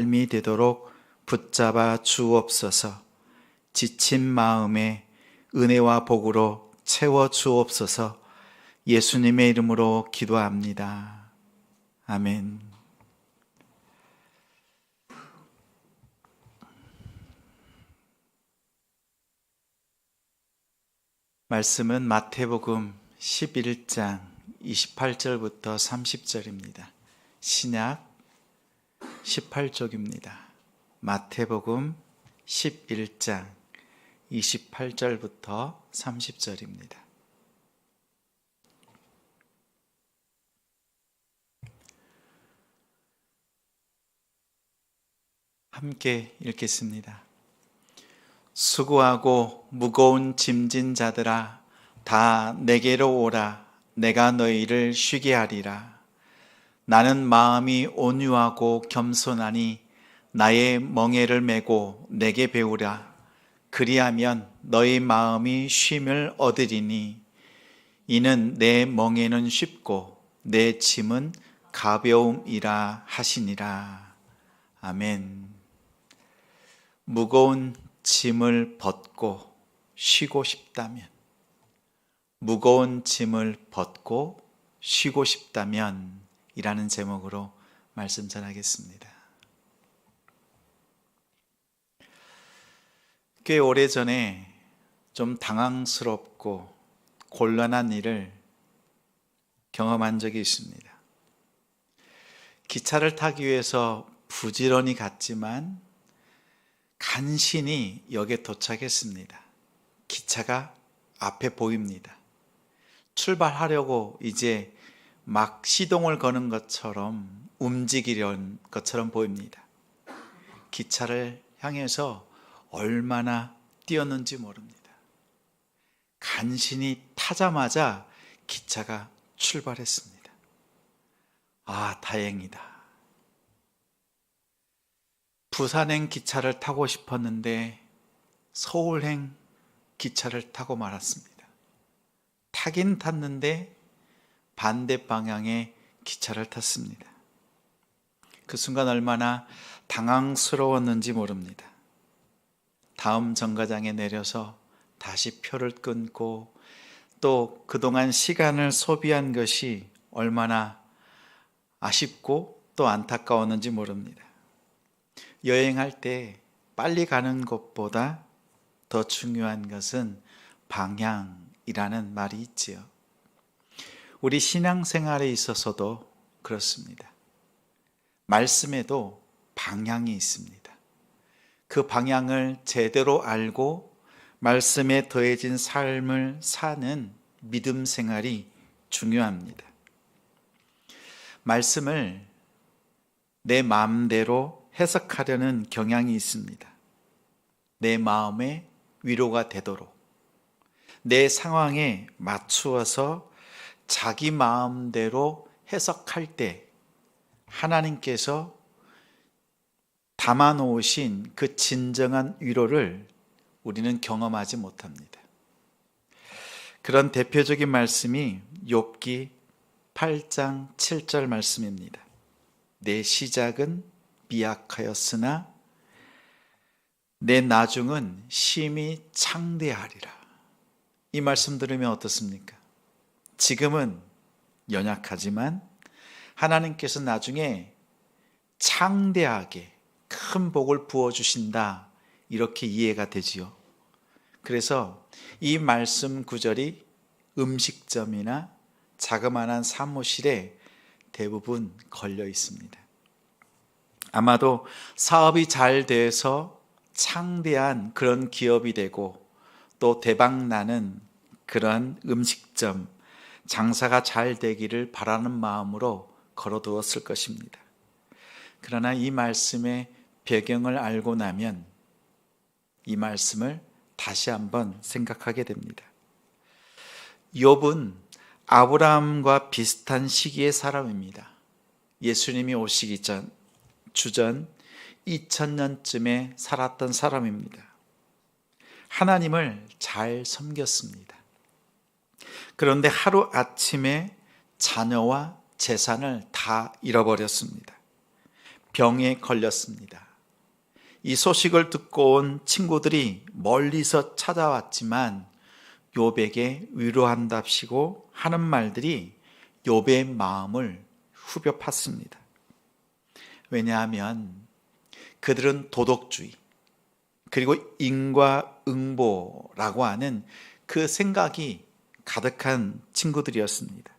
삶이 되도록 붙잡아 주옵소서. 지친 마음에 은혜와 복으로 채워 주옵소서. 예수님의 이름으로 기도합니다. 아멘. 말씀은 마태복음 11장 28절부터 30절입니다. 신약 18쪽입니다. 마태복음 11장 28절부터 30절입니다. 함께 읽겠습니다. 수고하고 무거운 짐진 자들아, 다 내게로 오라. 내가 너희를 쉬게 하리라. 나는 마음이 온유하고 겸손하니 나의 멍에를 메고 내게 배우라. 그리하면 너희 마음이 쉼을 얻으리니 이는 내 멍에는 쉽고 내 짐은 가벼움이라 하시니라. 아멘. 무거운 짐을 벗고 쉬고 싶다면, 무거운 짐을 벗고 쉬고 싶다면 이라는 제목으로 말씀 전하겠습니다. 꽤 오래전에 좀 당황스럽고 곤란한 일을 경험한 적이 있습니다. 기차를 타기 위해서 부지런히 갔지만 간신히 역에 도착했습니다. 기차가 앞에 보입니다. 출발하려고 이제 막 시동을 거는 것처럼 움직이려는 것처럼 보입니다. 기차를 향해서 얼마나 뛰었는지 모릅니다. 간신히 타자마자 기차가 출발했습니다. 아, 다행이다. 부산행 기차를 타고 싶었는데 서울행 기차를 타고 말았습니다. 타긴 탔는데 반대 방향의 기차를 탔습니다. 그 순간 얼마나 당황스러웠는지 모릅니다. 다음 정거장에 내려서 다시 표를 끊고 또 그동안 시간을 소비한 것이 얼마나 아쉽고 또 안타까웠는지 모릅니다. 여행할 때 빨리 가는 것보다 더 중요한 것은 방향이라는 말이 있지요. 우리 신앙생활에 있어서도 그렇습니다. 말씀에도 방향이 있습니다. 그 방향을 제대로 알고 말씀에 더해진 삶을 사는 믿음 생활이 중요합니다. 말씀을 내 마음대로 해석하려는 경향이 있습니다. 내 마음에 위로가 되도록, 내 상황에 맞추어서 자기 마음대로 해석할 때 하나님께서 담아놓으신 그 진정한 위로를 우리는 경험하지 못합니다. 그런 대표적인 말씀이 욥기 8장 7절 말씀입니다. 내 시작은 미약하였으나 내 나중은 심히 창대하리라. 이 말씀 들으면 어떻습니까? 지금은 연약하지만 하나님께서 나중에 창대하게 큰 복을 부어주신다, 이렇게 이해가 되지요. 그래서 이 말씀 구절이 음식점이나 자그마한 사무실에 대부분 걸려 있습니다. 아마도 사업이 잘 돼서 창대한 그런 기업이 되고 또 대박나는 그런 음식점, 장사가 잘 되기를 바라는 마음으로 걸어두었을 것입니다. 그러나 이 말씀의 배경을 알고 나면 이 말씀을 다시 한번 생각하게 됩니다. 욥은 아브라함과 비슷한 시기의 사람입니다. 예수님이 오시기 전 주전 2000년쯤에 살았던 사람입니다. 하나님을 잘 섬겼습니다. 그런데 하루아침에 자녀와 재산을 다 잃어버렸습니다. 병에 걸렸습니다. 이 소식을 듣고 온 친구들이 멀리서 찾아왔지만 욥에게 위로한답시고 하는 말들이 욥의 마음을 후벼 팠습니다. 왜냐하면 그들은 도덕주의 그리고 인과응보라고 하는 그 생각이 가득한 친구들이었습니다.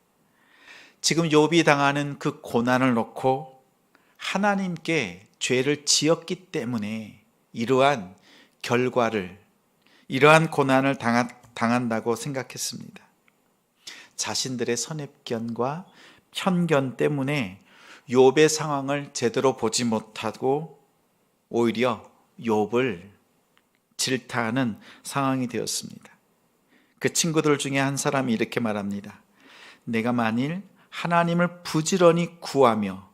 지금 욥이 당하는 그 고난을 놓고 하나님께 죄를 지었기 때문에 이러한 결과를, 이러한 고난을 당한다고 생각했습니다. 자신들의 선입견과 편견 때문에 욥의 상황을 제대로 보지 못하고 오히려 욥을 질타하는 상황이 되었습니다. 그 친구들 중에 한 사람이 이렇게 말합니다. 내가 만일 하나님을 부지런히 구하며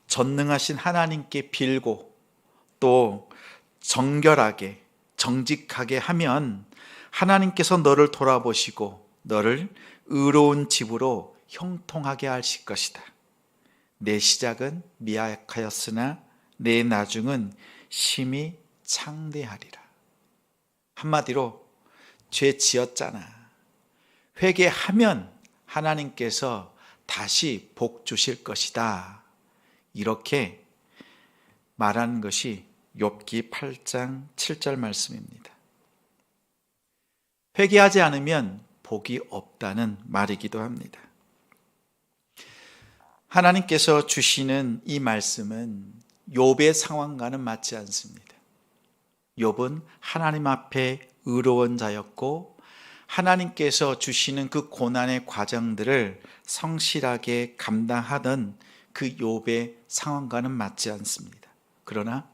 전능하신 하나님께 빌고 또 정결하게 정직하게 하면 하나님께서 너를 돌아보시고 너를 의로운 집으로 형통하게 하실 것이다. 내 시작은 미약하였으나 내 나중은 심히 창대하리라. 한마디로 죄 지었잖아. 회개하면 하나님께서 다시 복 주실 것이다. 이렇게 말하는 것이 욥기 8장 7절 말씀입니다. 회개하지 않으면 복이 없다는 말이기도 합니다. 하나님께서 주시는 이 말씀은 욥의 상황과는 맞지 않습니다. 욥은 하나님 앞에 의로운 자였고 하나님께서 주시는 그 고난의 과정들을 성실하게 감당하던 그 욥의 상황과는 맞지 않습니다. 그러나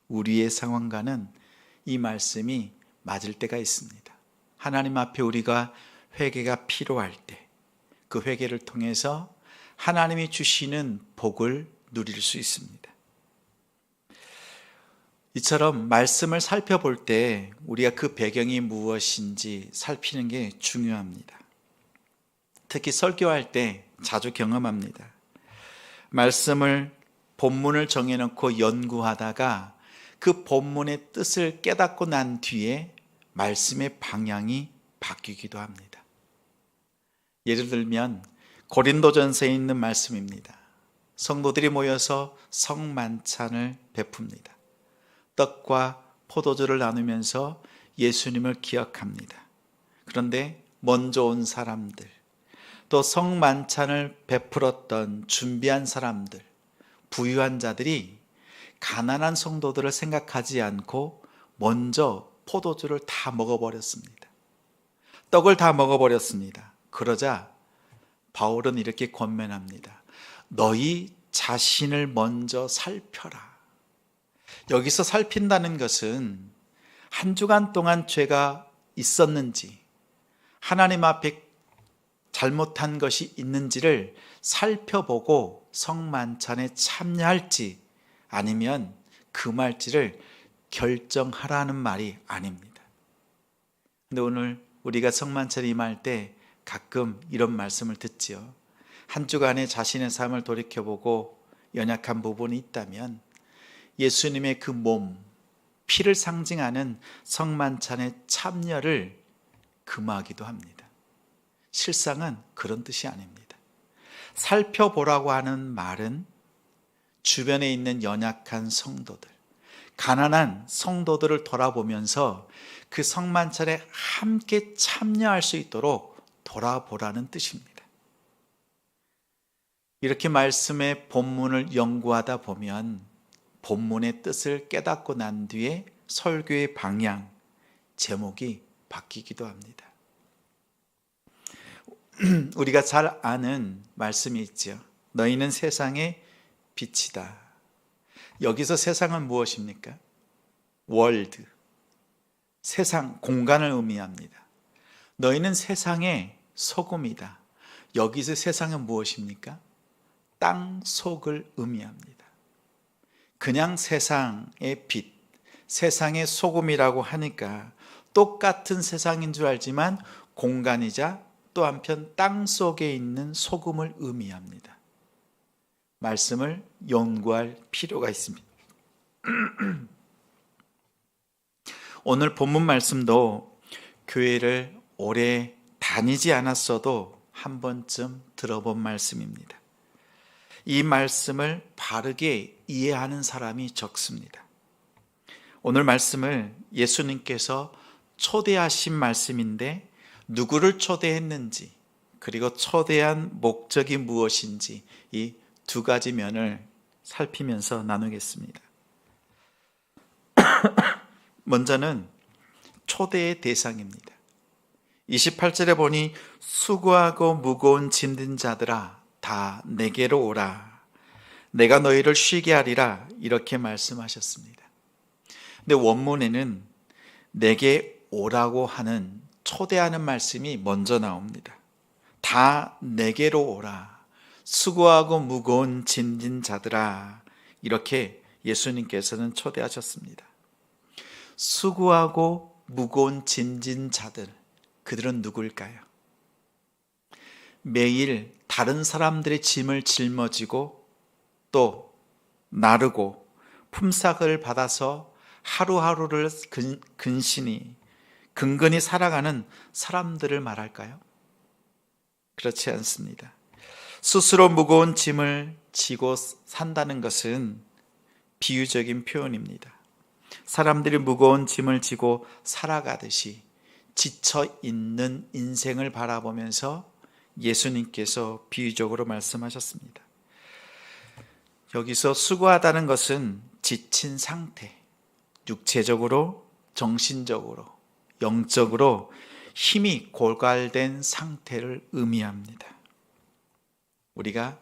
우리의 상황과는 이 말씀이 맞을 때가 있습니다. 하나님 앞에 우리가 회개가 필요할 때 그 회개를 통해서 하나님이 주시는 복을 누릴 수 있습니다. 이처럼 말씀을 살펴볼 때 우리가 그 배경이 무엇인지 살피는 게 중요합니다. 특히 설교할 때 자주 경험합니다. 말씀을 본문을 정해놓고 연구하다가 그 본문의 뜻을 깨닫고 난 뒤에 말씀의 방향이 바뀌기도 합니다. 예를 들면 고린도전서에 있는 말씀입니다. 성도들이 모여서 성만찬을 베풉니다. 떡과 포도주를 나누면서 예수님을 기억합니다. 그런데 먼저 온 사람들, 또 성만찬을 베풀었던 준비한 사람들, 부유한 자들이 가난한 성도들을 생각하지 않고 먼저 포도주를 다 먹어버렸습니다. 떡을 다 먹어버렸습니다. 그러자 바울은 이렇게 권면합니다. 너희 자신을 먼저 살펴라. 여기서 살핀다는 것은 한 주간 동안 죄가 있었는지, 하나님 앞에 잘못한 것이 있는지를 살펴보고 성만찬에 참여할지 아니면 금할지를 결정하라는 말이 아닙니다. 근데 오늘 우리가 성만찬에 임할 때 가끔 이런 말씀을 듣지요. 한 주간의 자신의 삶을 돌이켜보고 연약한 부분이 있다면 예수님의 그 몸, 피를 상징하는 성만찬의 참여를 금하기도 합니다. 실상은 그런 뜻이 아닙니다. 살펴보라고 하는 말은 주변에 있는 연약한 성도들, 가난한 성도들을 돌아보면서 그 성만찬에 함께 참여할 수 있도록 돌아보라는 뜻입니다. 이렇게 말씀의 본문을 연구하다 보면 본문의 뜻을 깨닫고 난 뒤에 설교의 방향, 제목이 바뀌기도 합니다. 우리가 잘 아는 말씀이 있죠. 너희는 세상의 빛이다. 여기서 세상은 무엇입니까? 월드, 세상, 공간을 의미합니다. 너희는 세상의 소금이다. 여기서 세상은 무엇입니까? 땅 속을 의미합니다. 그냥 세상의 빛, 세상의 소금이라고 하니까 똑같은 세상인 줄 알지만 공간이자 또 한편 땅 속에 있는 소금을 의미합니다. 말씀을 연구할 필요가 있습니다. 오늘 본문 말씀도 교회를 오래 다니지 않았어도 한 번쯤 들어본 말씀입니다. 이 말씀을 바르게 이해하는 사람이 적습니다. 오늘 말씀을 예수님께서 초대하신 말씀인데 누구를 초대했는지, 그리고 초대한 목적이 무엇인지 이 두 가지 면을 살피면서 나누겠습니다. 먼저는 초대의 대상입니다. 28절에 보니 수고하고 무거운 짐진 자들아 다 내게로 오라, 내가 너희를 쉬게 하리라, 이렇게 말씀하셨습니다. 근데 원문에는 내게 오라고 하는 초대하는 말씀이 먼저 나옵니다. 다 내게로 오라, 수고하고 무거운 짐진 자들아, 이렇게 예수님께서는 초대하셨습니다. 수고하고 무거운 짐진 자들, 그들은 누구일까요? 매일 다른 사람들의 짐을 짊어지고 또 나르고 품삯을 받아서 하루하루를 근근히 살아가는 사람들을 말할까요? 그렇지 않습니다. 스스로 무거운 짐을 지고 산다는 것은 비유적인 표현입니다. 사람들이 무거운 짐을 지고 살아가듯이 지쳐 있는 인생을 바라보면서 예수님께서 비유적으로 말씀하셨습니다. 여기서 수고하다는 것은 지친 상태, 육체적으로, 정신적으로, 영적으로 힘이 고갈된 상태를 의미합니다. 우리가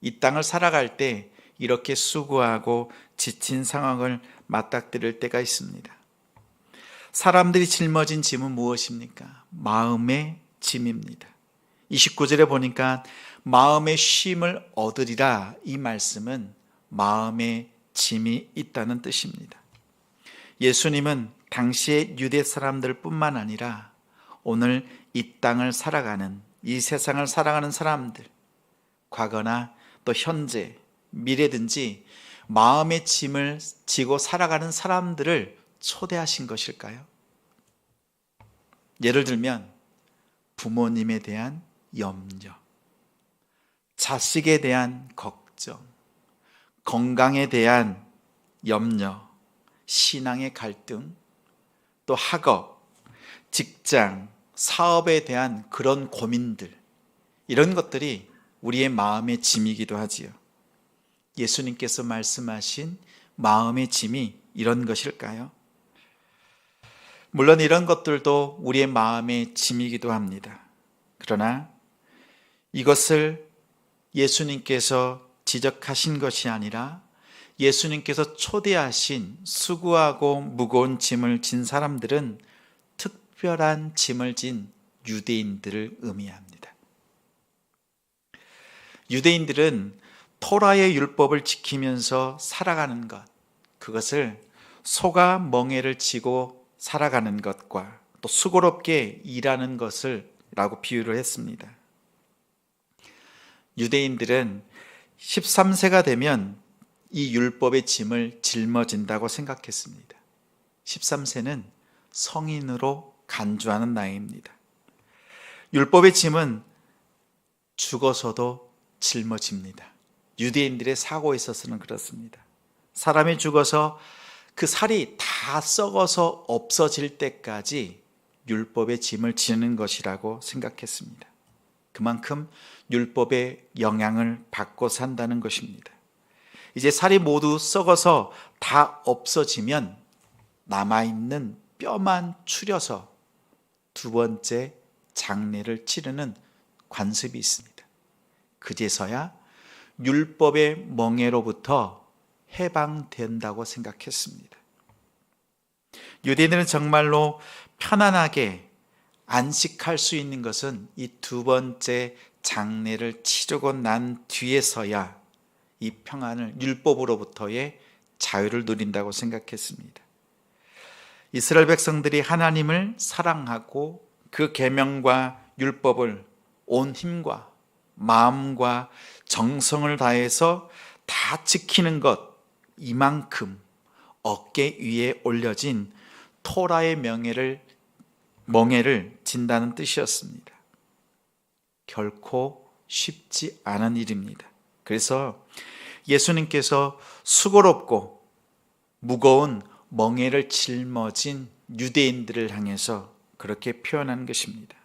이 땅을 살아갈 때 이렇게 수고하고 지친 상황을 맞닥뜨릴 때가 있습니다. 사람들이 짊어진 짐은 무엇입니까? 마음의 짐입니다. 29절에 보니까 마음의 쉼을 얻으리라, 이 말씀은 마음의 짐이 있다는 뜻입니다. 예수님은 당시의 유대 사람들 뿐만 아니라 오늘 이 땅을 살아가는, 이 세상을 살아가는 사람들, 과거나 또 현재, 미래든지 마음의 짐을 지고 살아가는 사람들을 초대하신 것일까요? 예를 들면 부모님에 대한 염려, 자식에 대한 걱정, 건강에 대한 염려, 신앙의 갈등, 또 학업, 직장, 사업에 대한 그런 고민들, 이런 것들이 우리의 마음의 짐이기도 하지요. 예수님께서 말씀하신 마음의 짐이 이런 것일까요? 물론 이런 것들도 우리의 마음의 짐이기도 합니다. 그러나 이것을 예수님께서 지적하신 것이 아니라 예수님께서 초대하신 수고하고 무거운 짐을 진 사람들은 특별한 짐을 진 유대인들을 의미합니다. 유대인들은 토라의 율법을 지키면서 살아가는 것, 그것을 소가 멍에를 지고 살아가는 것과 또 수고롭게 일하는 것을 라고 비유를 했습니다. 유대인들은 13세가 되면 이 율법의 짐을 짊어진다고 생각했습니다. 13세는 성인으로 간주하는 나이입니다. 율법의 짐은 죽어서도 짊어집니다. 유대인들의 사고에 있어서는 그렇습니다. 사람이 죽어서 그 살이 다 썩어서 없어질 때까지 율법의 짐을 지는 것이라고 생각했습니다. 그만큼 율법의 영향을 받고 산다는 것입니다. 이제 살이 모두 썩어서 다 없어지면 남아있는 뼈만 추려서 두 번째 장례를 치르는 관습이 있습니다. 그제서야 율법의 멍에로부터 해방된다고 생각했습니다. 유대인들은 정말로 편안하게 안식할 수 있는 것은 이 두 번째 장례를 치르고 난 뒤에서야 이 평안을, 율법으로부터의 자유를 누린다고 생각했습니다. 이스라엘 백성들이 하나님을 사랑하고 그 계명과 율법을 온 힘과 마음과 정성을 다해서 다 지키는 것, 이만큼 어깨 위에 올려진 토라의 멍에를 진다는 뜻이었습니다. 결코 쉽지 않은 일입니다. 그래서 예수님께서 수고롭고 무거운 멍에를 짊어진 유대인들을 향해서 그렇게 표현한 것입니다.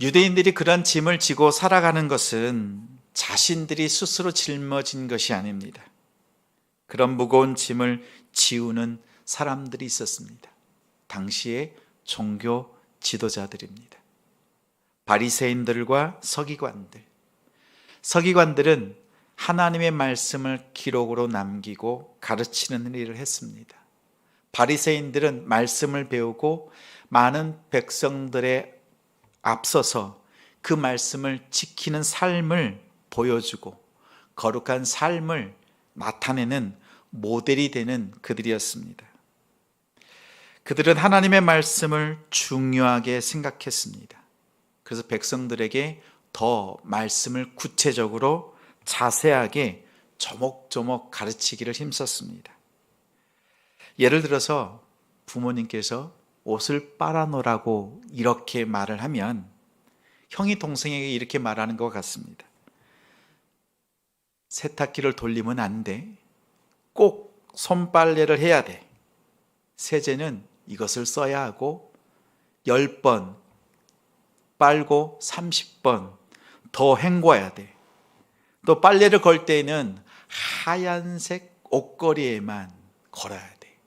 유대인들이 그런 짐을 지고 살아가는 것은 자신들이 스스로 짊어진 것이 아닙니다. 그런 무거운 짐을 지우는 사람들이 있었습니다. 당시의 종교 지도자들입니다. 바리새인들과 서기관들. 서기관들은 하나님의 말씀을 기록으로 남기고 가르치는 일을 했습니다. 바리새인들은 말씀을 배우고 많은 백성들의 앞서서 그 말씀을 지키는 삶을 보여주고 거룩한 삶을 나타내는 모델이 되는 그들이었습니다. 그들은 하나님의 말씀을 중요하게 생각했습니다. 그래서 백성들에게 더 말씀을 구체적으로 자세하게 조목조목 가르치기를 힘썼습니다. 예를 들어서 부모님께서 옷을 빨아놓으라고 이렇게 말을 하면 형이 동생에게 이렇게 말하는 것 같습니다. 세탁기를 돌리면 안 돼. 꼭 손빨래를 해야 돼. 세제는 이것을 써야 하고 10번 빨고 30번 더 헹궈야 돼. 또 빨래를 걸 때는 하얀색 옷걸이에만 걸어야 돼.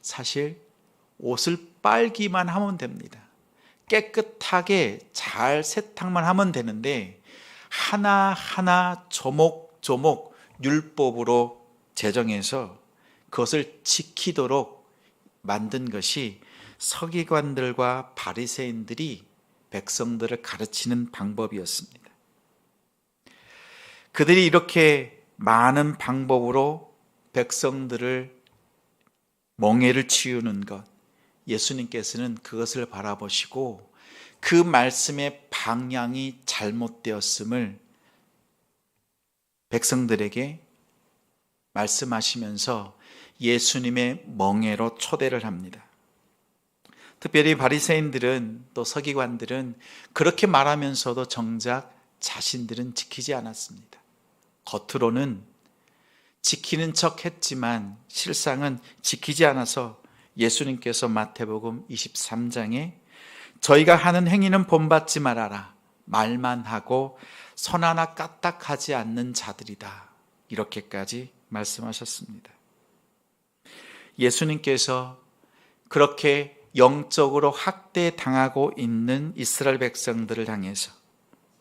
사실 옷을 빨기만 하면 됩니다. 깨끗하게 잘 세탁만 하면 되는데 하나하나 조목조목 율법으로 제정해서 그것을 지키도록 만든 것이 서기관들과 바리새인들이 백성들을 가르치는 방법이었습니다. 그들이 이렇게 많은 방법으로 백성들을 멍에를 치우는 것, 예수님께서는 그것을 바라보시고 그 말씀의 방향이 잘못되었음을 백성들에게 말씀하시면서 예수님의 멍에로 초대를 합니다. 특별히 바리새인들은 또 서기관들은 그렇게 말하면서도 정작 자신들은 지키지 않았습니다. 겉으로는 지키는 척 했지만 실상은 지키지 않아서 예수님께서 마태복음 23장에 저희가 하는 행위는 본받지 말아라. 말만 하고 손 하나 까딱하지 않는 자들이다. 이렇게까지 말씀하셨습니다. 예수님께서 그렇게 영적으로 학대당하고 있는 이스라엘 백성들을 향해서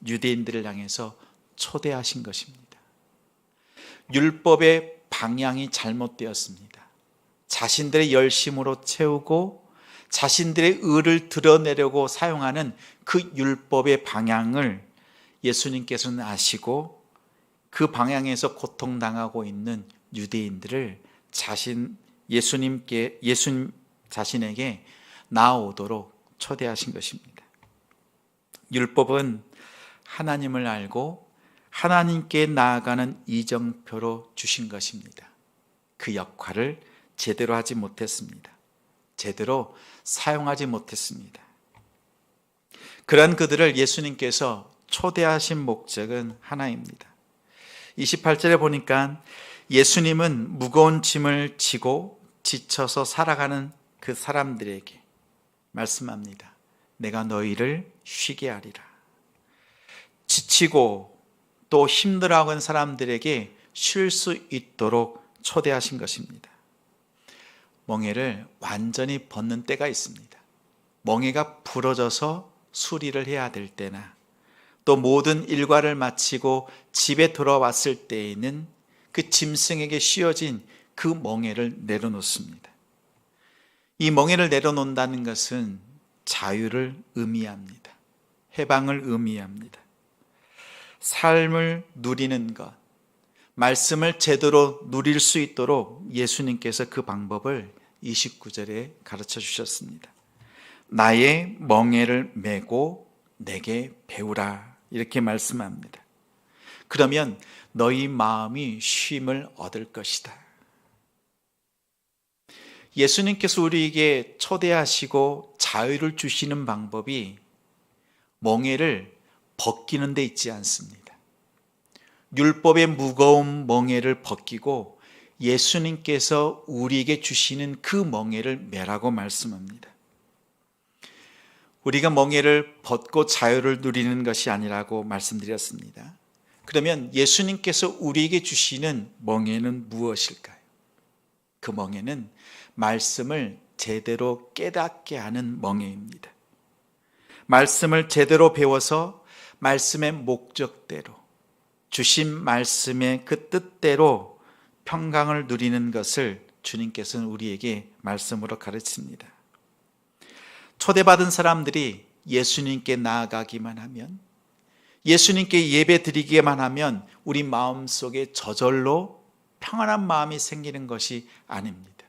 유대인들을 향해서 초대하신 것입니다. 율법의 방향이 잘못되었습니다. 자신들의 열심으로 채우고 자신들의 의를 드러내려고 사용하는 그 율법의 방향을 예수님께서는 아시고 그 방향에서 고통당하고 있는 유대인들을 예수님 자신에게 나아오도록 초대하신 것입니다. 율법은 하나님을 알고 하나님께 나아가는 이정표로 주신 것입니다. 그 역할을 제대로 하지 못했습니다. 제대로 사용하지 못했습니다. 그런 그들을 예수님께서 초대하신 목적은 하나입니다. 28절에 보니까 예수님은 무거운 짐을 지고 지쳐서 살아가는 그 사람들에게 말씀합니다. 내가 너희를 쉬게 하리라. 지치고 또 힘들어하는 사람들에게 쉴 수 있도록 초대하신 것입니다. 멍에를 완전히 벗는 때가 있습니다. 멍에가 부러져서 수리를 해야 될 때나 또 모든 일과를 마치고 집에 돌아왔을 때에는 그 짐승에게 씌워진 그 멍에를 내려놓습니다. 이 멍에를 내려놓는다는 것은 자유를 의미합니다. 해방을 의미합니다. 삶을 누리는 것, 말씀을 제대로 누릴 수 있도록 예수님께서 그 방법을 29절에 가르쳐 주셨습니다. 나의 멍에를 메고 내게 배우라 이렇게 말씀합니다. 그러면 너희 마음이 쉼을 얻을 것이다. 예수님께서 우리에게 초대하시고 자유를 주시는 방법이 멍에를 벗기는 데 있지 않습니다. 율법의 무거운 멍에를 벗기고 예수님께서 우리에게 주시는 그 멍에를 매라고 말씀합니다. 우리가 멍에를 벗고 자유를 누리는 것이 아니라고 말씀드렸습니다. 그러면 예수님께서 우리에게 주시는 멍에는 무엇일까요? 그 멍에는 말씀을 제대로 깨닫게 하는 멍에입니다. 말씀을 제대로 배워서 말씀의 목적대로, 주신 말씀의 그 뜻대로 평강을 누리는 것을 주님께서는 우리에게 말씀으로 가르칩니다. 초대받은 사람들이 예수님께 나아가기만 하면, 예수님께 예배 드리기만 하면 우리 마음속에 저절로 평안한 마음이 생기는 것이 아닙니다.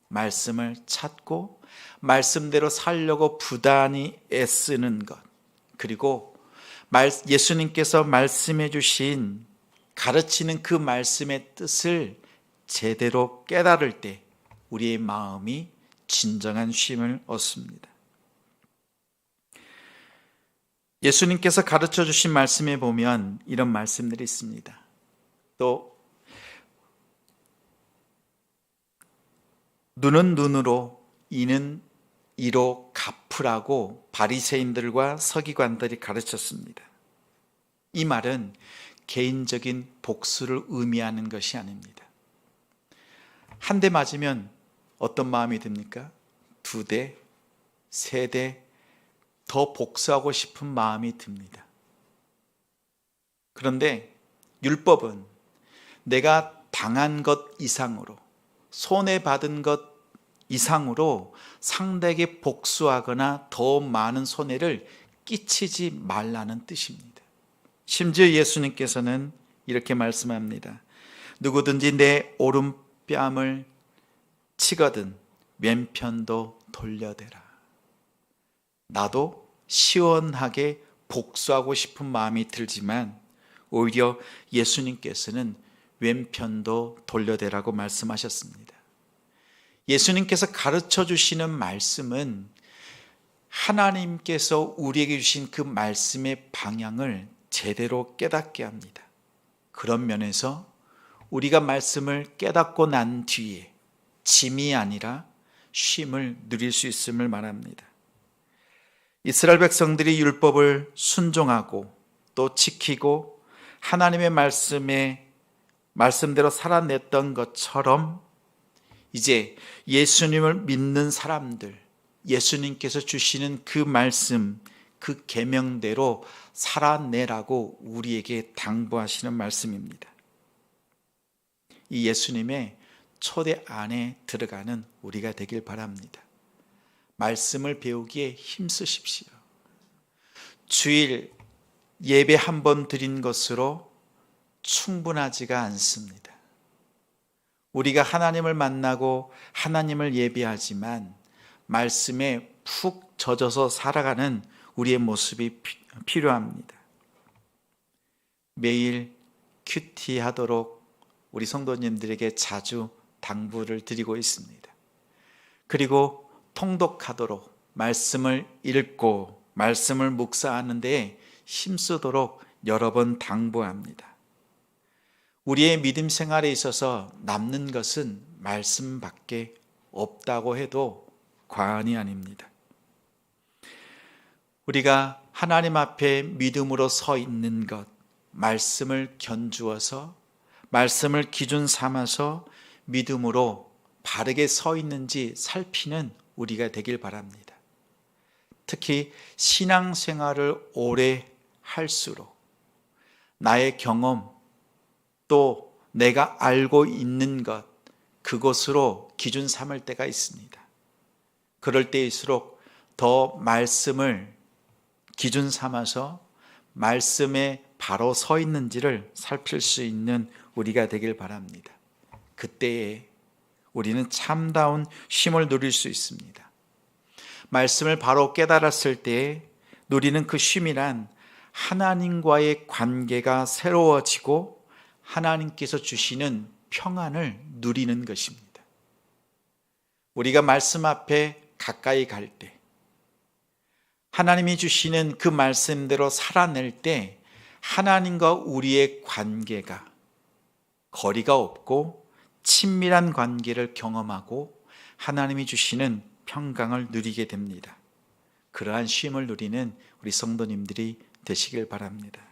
말씀을 찾고 말씀대로 살려고 부단히 애쓰는 것, 그리고 예수님께서 말씀해 주신 가르치는 그 말씀의 뜻을 제대로 깨달을 때 우리의 마음이 진정한 쉼을 얻습니다. 예수님께서 가르쳐 주신 말씀에 보면 이런 말씀들이 있습니다. 또 눈은 눈으로 이는 이로 갚으라고 바리새인들과 서기관들이 가르쳤습니다. 이 말은 개인적인 복수를 의미하는 것이 아닙니다. 한 대 맞으면 어떤 마음이 듭니까? 2대, 3대 더 복수하고 싶은 마음이 듭니다. 그런데 율법은 내가 당한 것 이상으로, 손해받은 것 이상으로 상대에게 복수하거나 더 많은 손해를 끼치지 말라는 뜻입니다. 심지어 예수님께서는 이렇게 말씀합니다. 누구든지 내 오른뺨을 치거든 왼편도 돌려대라. 나도 시원하게 복수하고 싶은 마음이 들지만 오히려 예수님께서는 왼편도 돌려대라고 말씀하셨습니다. 예수님께서 가르쳐 주시는 말씀은 하나님께서 우리에게 주신 그 말씀의 방향을 제대로 깨닫게 합니다. 그런 면에서 우리가 말씀을 깨닫고 난 뒤에 짐이 아니라 쉼을 누릴 수 있음을 말합니다. 이스라엘 백성들이 율법을 순종하고 또 지키고 하나님의 말씀대로 살아냈던 것처럼 이제 예수님을 믿는 사람들, 예수님께서 주시는 그 말씀, 그 계명대로 살아내라고 우리에게 당부하시는 말씀입니다. 이 예수님의 초대 안에 들어가는 우리가 되길 바랍니다. 말씀을 배우기에 힘쓰십시오. 주일 예배 한 번 드린 것으로 충분하지가 않습니다. 우리가 하나님을 만나고 하나님을 예배하지만 말씀에 푹 젖어서 살아가는 우리의 모습이 필요합니다. 매일 큐티 하도록 우리 성도님들에게 자주 당부를 드리고 있습니다. 그리고 통독하도록 말씀을 읽고 말씀을 묵상하는 데에 힘쓰도록 여러 번 당부합니다. 우리의 믿음 생활에 있어서 남는 것은 말씀밖에 없다고 해도 과언이 아닙니다. 우리가 하나님 앞에 믿음으로 서 있는 것, 말씀을 견주어서 말씀을 기준 삼아서 믿음으로 바르게 서 있는지 살피는 우리가 되길 바랍니다. 특히 신앙생활을 오래 할수록 나의 경험 또 내가 알고 있는 것 그것으로 기준 삼을 때가 있습니다. 그럴 때일수록 더 말씀을 기준 삼아서 말씀에 바로 서 있는지를 살필 수 있는 우리가 되길 바랍니다. 그때에 우리는 참다운 쉼을 누릴 수 있습니다. 말씀을 바로 깨달았을 때에 누리는 그 쉼이란 하나님과의 관계가 새로워지고 하나님께서 주시는 평안을 누리는 것입니다. 우리가 말씀 앞에 가까이 갈 때, 하나님이 주시는 그 말씀대로 살아낼 때 하나님과 우리의 관계가 거리가 없고 친밀한 관계를 경험하고 하나님이 주시는 평강을 누리게 됩니다. 그러한 쉼을 누리는 우리 성도님들이 되시길 바랍니다.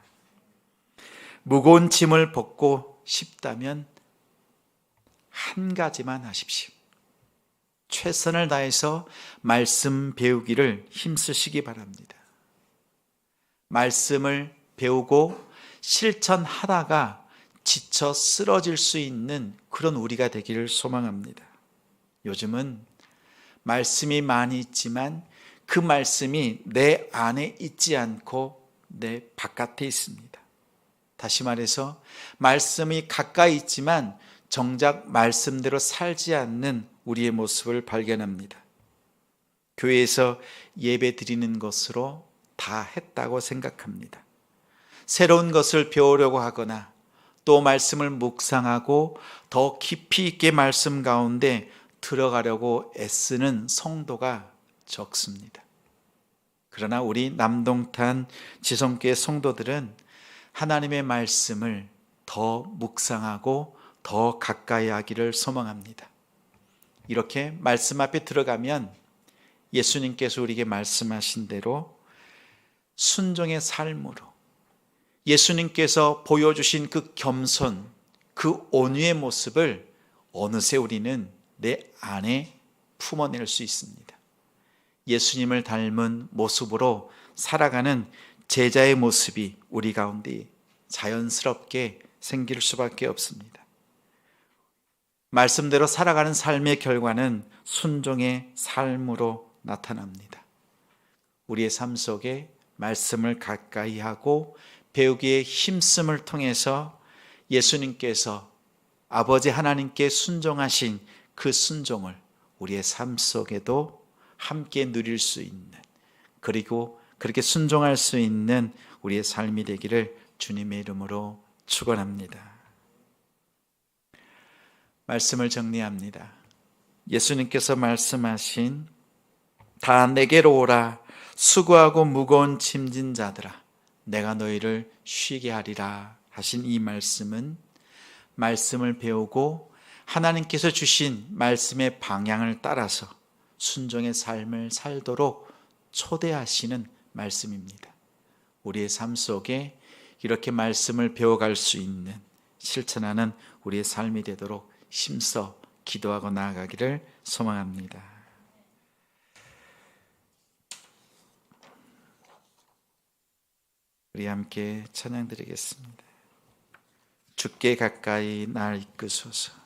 무거운 짐을 벗고 싶다면 한 가지만 하십시오. 최선을 다해서 말씀 배우기를 힘쓰시기 바랍니다. 말씀을 배우고 실천하다가 지쳐 쓰러질 수 있는 그런 우리가 되기를 소망합니다. 요즘은 말씀이 많이 있지만 그 말씀이 내 안에 있지 않고 내 바깥에 있습니다. 다시 말해서 말씀이 가까이 있지만 정작 말씀대로 살지 않는 우리의 모습을 발견합니다. 교회에서 예배 드리는 것으로 다 했다고 생각합니다. 새로운 것을 배우려고 하거나 또 말씀을 묵상하고 더 깊이 있게 말씀 가운데 들어가려고 애쓰는 성도가 적습니다. 그러나 우리 남동탄 지성교회 성도들은 하나님의 말씀을 더 묵상하고 더 가까이 하기를 소망합니다. 이렇게 말씀 앞에 들어가면 예수님께서 우리에게 말씀하신 대로 순종의 삶으로 예수님께서 보여주신 그 겸손, 그 온유의 모습을 어느새 우리는 내 안에 품어낼 수 있습니다. 예수님을 닮은 모습으로 살아가는 제자의 모습이 우리 가운데 자연스럽게 생길 수밖에 없습니다. 말씀대로 살아가는 삶의 결과는 순종의 삶으로 나타납니다. 우리의 삶 속에 말씀을 가까이 하고 배우기에 힘씀을 통해서 예수님께서 아버지 하나님께 순종하신 그 순종을 우리의 삶 속에도 함께 누릴 수 있는, 그리고 그렇게 순종할 수 있는 우리의 삶이 되기를 주님의 이름으로 축원합니다. 말씀을 정리합니다. 예수님께서 말씀하신 다 내게로 오라 수고하고 무거운 짐진 자들아 내가 너희를 쉬게 하리라 하신 이 말씀은 말씀을 배우고 하나님께서 주신 말씀의 방향을 따라서 순종의 삶을 살도록 초대하시는 말씀입니다. 우리의 삶 속에 이렇게 말씀을 배워갈 수 있는, 실천하는 우리의 삶이 되도록 힘써 기도하고 나아가기를 소망합니다. 우리 함께 찬양 드리겠습니다. 주께 가까이 날 이끄소서.